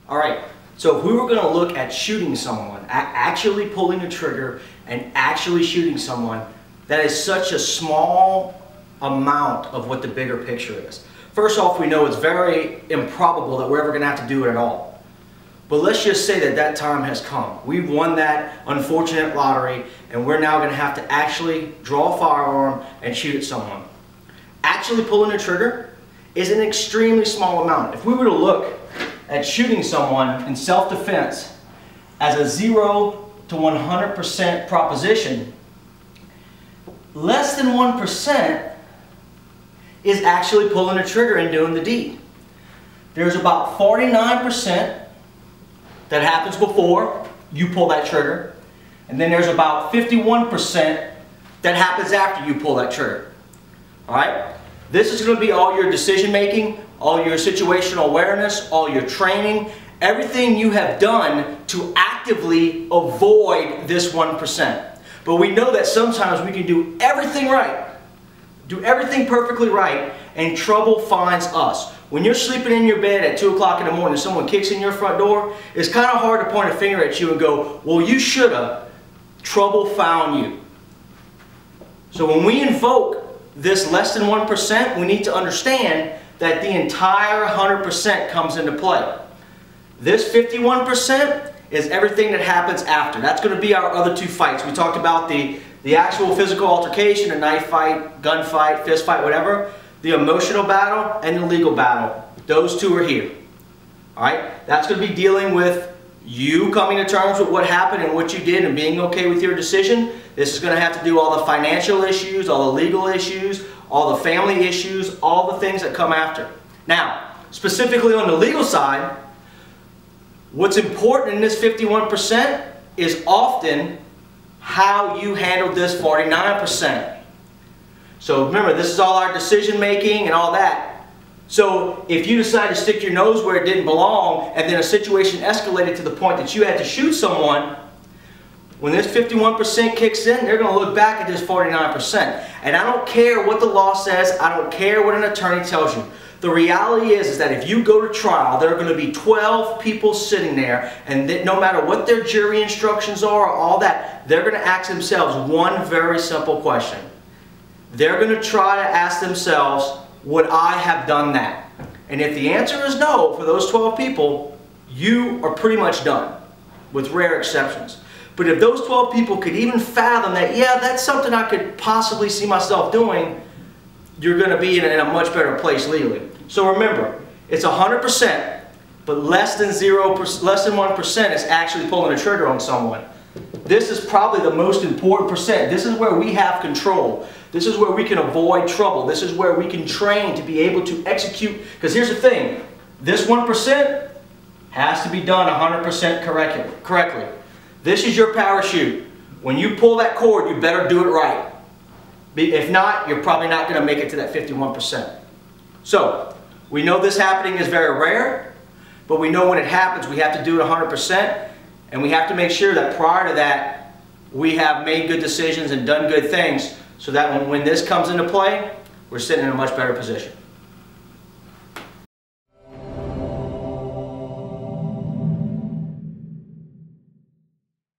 All right, so if we were going to look at shooting someone, actually pulling the trigger and actually shooting someone, that is such a small amount of what the bigger picture is. First off, we know it's very improbable that we're ever going to have to do it at all. But let's just say that that time has come. We've won that unfortunate lottery, and we're now going to have to actually draw a firearm and shoot at someone. Actually pulling the trigger is an extremely small amount. If we were to look at shooting someone in self-defense as a 0 to 100% proposition, less than 1% is actually pulling the trigger and doing the deed. There's about 49% that happens before you pull that trigger, and then there's about 51% that happens after you pull that trigger. Alright? This is going to be all your decision making, all your situational awareness, all your training, everything you have done to actively avoid this 1%. But we know that sometimes we can do everything right, do everything perfectly right, and trouble finds us. When you're sleeping in your bed at 2 o'clock in the morning and someone kicks in your front door, it's kind of hard to point a finger at you and go, well, you should have. Trouble found you. So when we invoke this less than 1%, we need to understand that the entire 100% comes into play. This 51% is everything that happens after. That's going to be our other two fights. We talked about the actual physical altercation, a knife fight, gun fight, fist fight, whatever. The emotional battle and the legal battle. Those two are here. Alright? That's going to be dealing with you coming to terms with what happened and what you did and being okay with your decision. This is going to have to do all the financial issues, all the legal issues, all the family issues, all the things that come after. Now, specifically on the legal side, what's important in this 51% is often how you handled this 49%. So remember, this is all our decision making and all that. So if you decide to stick your nose where it didn't belong and then a situation escalated to the point that you had to shoot someone, when this 51% kicks in, they're going to look back at this 49%. And I don't care what the law says, I don't care what an attorney tells you. The reality is that if you go to trial, there are going to be 12 people sitting there, and no matter what their jury instructions are or all that, they're going to ask themselves one very simple question. They're going to try to ask themselves, would I have done that? And if the answer is no for those 12 people, you are pretty much done, with rare exceptions. But if those 12 people could even fathom that, yeah, that's something I could possibly see myself doing, you're going to be in a much better place legally. So remember, it's 100%, but less than 1% is actually pulling a trigger on someone. This is probably the most important percent. This is where we have control. This is where we can avoid trouble. This is where we can train to be able to execute. Because here's the thing, this 1% has to be done 100% correctly. This is your parachute. When you pull that cord, you better do it right. If not, you're probably not going to make it to that 51%. So, we know this happening is very rare, but we know when it happens, we have to do it 100%, and we have to make sure that prior to that, we have made good decisions and done good things, so that when this comes into play, we're sitting in a much better position.